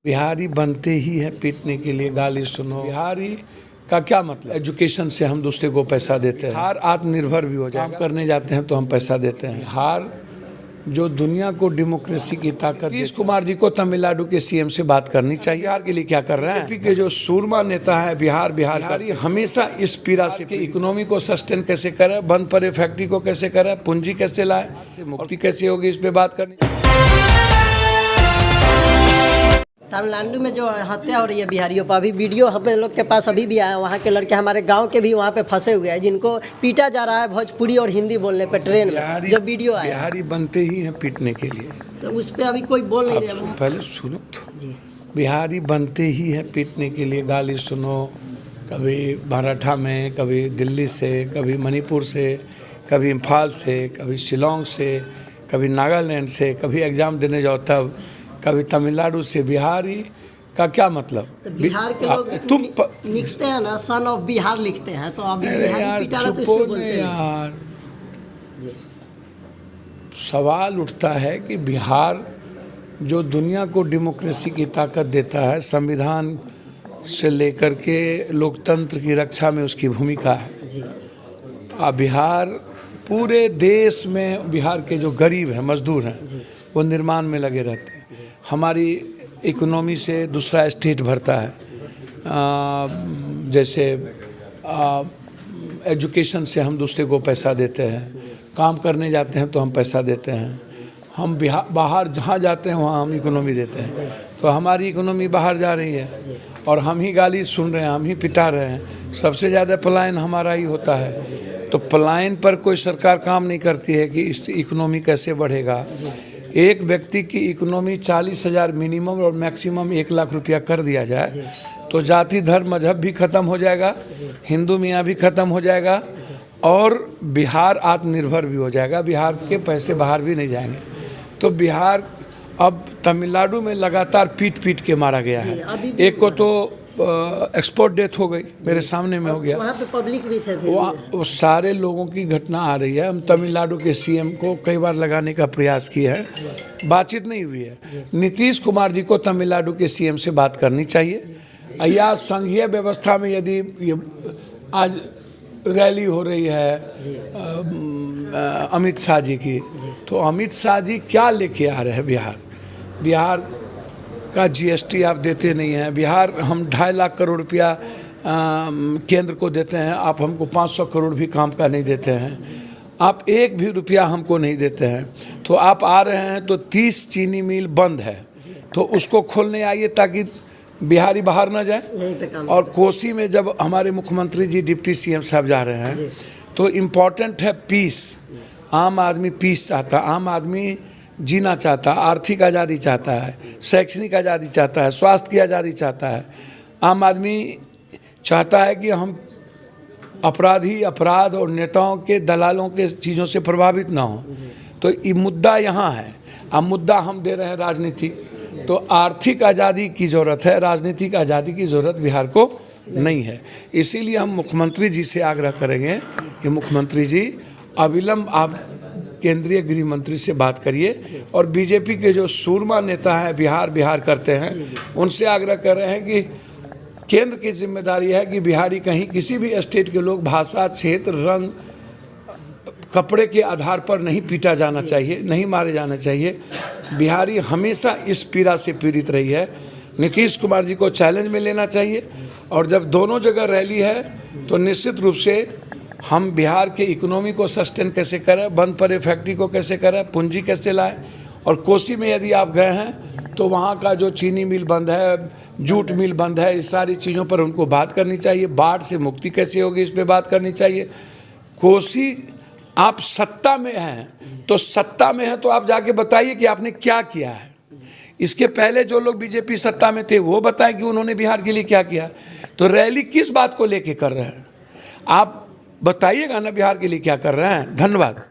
बिहारी बनते ही हैं पीटने के लिए। गाली सुनो। बिहारी का क्या मतलब? एजुकेशन से हम दूसरे को पैसा देते हैं। बिहार आत्मनिर्भर भी हो जाएगा। काम करने जाते हैं तो हम पैसा देते हैं। बिहार जो दुनिया को डेमोक्रेसी की ताकत। नीतीश कुमार जी को तमिलनाडु के सीएम से बात करनी चाहिए। बिहार के लिए क्या कर रहे हैं? बीजेपी के जो सूरमा नेता है बिहार का हमेशा इस पीड़ा से इकोनॉमी को सस्टेन कैसे करें, बंद पड़े फैक्ट्री को कैसे करें, पूंजी कैसे लाए, मुक्ति कैसे होगी, इस पे बात करनी। तमिलनाडु में जो हत्या हो रही है बिहारियों पर, अभी वीडियो हम लोग के पास अभी भी आया। वहाँ के लड़के हमारे गांव के भी वहाँ पे फंसे हुए हैं, जिनको पीटा जा रहा है भोजपुरी और हिंदी बोलने पे ट्रेन में। जो वीडियो आया, बिहारी बनते ही हैं पीटने के लिए। तो उस पर अभी कोई बोल नहीं रहा। पहले सुनो तो जी, बिहारी बनते ही हैं पीटने के लिए। गाली सुनो, कभी मराठा में, कभी दिल्ली से, कभी मणिपुर से, कभी इम्फाल से, कभी शिलोंग से, कभी नागालैंड से, कभी एग्ज़ाम देने जाओ तब, कभी तमिलनाडु से। बिहारी का क्या मतलब? तो बिहार के लोग तुम लिखते हैं ना, सन ऑफ बिहार लिखते हैं, तो अभी बिहारी पिटा रहा तो इसको बोलते हैं यार। जी। सवाल उठता है कि बिहार जो दुनिया को डेमोक्रेसी की ताकत देता है, संविधान से लेकर के लोकतंत्र की रक्षा में उसकी भूमिका है जी। बिहार पूरे देश में, बिहार के जो गरीब हैं, मजदूर हैं, वो निर्माण में लगे रहते हैं। हमारी इकोनॉमी से दूसरा स्टेट भरता है। जैसे एजुकेशन से हम दूसरे को पैसा देते हैं, काम करने जाते हैं तो हम पैसा देते हैं। हम बाहर जहाँ जाते हैं वहाँ हम इकोनॉमी देते हैं, तो हमारी इकोनॉमी बाहर जा रही है और हम ही गाली सुन रहे हैं, हम ही पिटा रहे हैं। सबसे ज़्यादा पलायन हमारा ही होता है। तो पलायन पर कोई सरकार काम नहीं करती है कि इस इकोनॉमी कैसे बढ़ेगा। एक व्यक्ति की इकोनॉमी 40,000 मिनिमम और मैक्सिमम 1 लाख रुपया कर दिया जाए तो जाति धर्म मजहब भी ख़त्म हो जाएगा, हिंदू मियाँ भी ख़त्म हो जाएगा और बिहार आत्मनिर्भर भी हो जाएगा। बिहार के पैसे बाहर भी नहीं जाएंगे। तो बिहार अब तमिलनाडु में लगातार पीट के मारा गया है। एक को तो एक्सपोर्ट डेथ हो गई, मेरे सामने में हो गया। वहाँ पे पब्लिक भी थे। वो सारे लोगों की घटना आ रही है। हम तमिलनाडु के सीएम को कई बार लगाने का प्रयास किया है, बातचीत नहीं हुई है। नीतीश कुमार जी को तमिलनाडु के सीएम से बात करनी चाहिए। या संघीय व्यवस्था में यदि आज रैली हो रही है अमित शाह जी की, तो अमित शाह जी क्या लेके आ रहे हैं? बिहार का जीएसटी आप देते नहीं हैं। बिहार हम 2.5 लाख करोड़ रुपया केंद्र को देते हैं, आप हमको 500 करोड़ भी काम का नहीं देते हैं। आप 1 भी रुपया हमको नहीं देते हैं। तो आप आ रहे हैं तो 30 चीनी मिल बंद है, तो उसको खोलने आइए ताकि बिहारी बाहर ना जाए। और कोसी में जब हमारे मुख्यमंत्री जी डिप्टी सीएम साहब जा रहे हैं तो इम्पॉर्टेंट है पीस। आम आदमी पीस चाहता, आम आदमी जीना चाहता, आर्थिक आज़ादी चाहता है, शैक्षणिक आज़ादी चाहता है, स्वास्थ्य की आज़ादी चाहता है। आम आदमी चाहता है कि हम अपराध और नेताओं के, दलालों के चीज़ों से प्रभावित ना हो। तो ये मुद्दा यहाँ है। अब मुद्दा हम दे रहे हैं राजनीति। तो आर्थिक आज़ादी की ज़रूरत है, राजनीतिक आज़ादी की ज़रूरत बिहार को नहीं है। इसीलिए हम मुख्यमंत्री जी से आग्रह करेंगे कि मुख्यमंत्री जी अविलंब आप केंद्रीय गृह मंत्री से बात करिए और बीजेपी के जो सूरमा नेता हैं बिहार करते हैं, उनसे आग्रह कर रहे हैं कि केंद्र की जिम्मेदारी है कि बिहारी कहीं किसी भी स्टेट के लोग भाषा, क्षेत्र, रंग, कपड़े के आधार पर नहीं पीटा जाना चाहिए, नहीं मारे जाना चाहिए। बिहारी हमेशा इस पीड़ा से पीड़ित रही है। नीतीश कुमार जी को चैलेंज में लेना चाहिए और जब दोनों जगह रैली है तो निश्चित रूप से हम बिहार के इकोनॉमी को सस्टेन कैसे करें, बंद पड़े फैक्ट्री को कैसे करें, पूंजी कैसे लाएं। और कोसी में यदि आप गए हैं तो वहाँ का जो चीनी मिल बंद है, जूट मिल बंद है, इस सारी चीज़ों पर उनको बात करनी चाहिए। बाढ़ से मुक्ति कैसे होगी, इस पर बात करनी चाहिए। कोसी आप सत्ता में हैं, तो सत्ता में है तो आप जाके बताइए कि आपने क्या किया है। इसके पहले जो लोग बीजेपी सत्ता में थे वो बताएं कि उन्होंने बिहार के लिए क्या किया। तो रैली किस बात को लेके कर रहे हैं? आप बताइएगा ना बिहार के लिए क्या कर रहे हैं। धन्यवाद।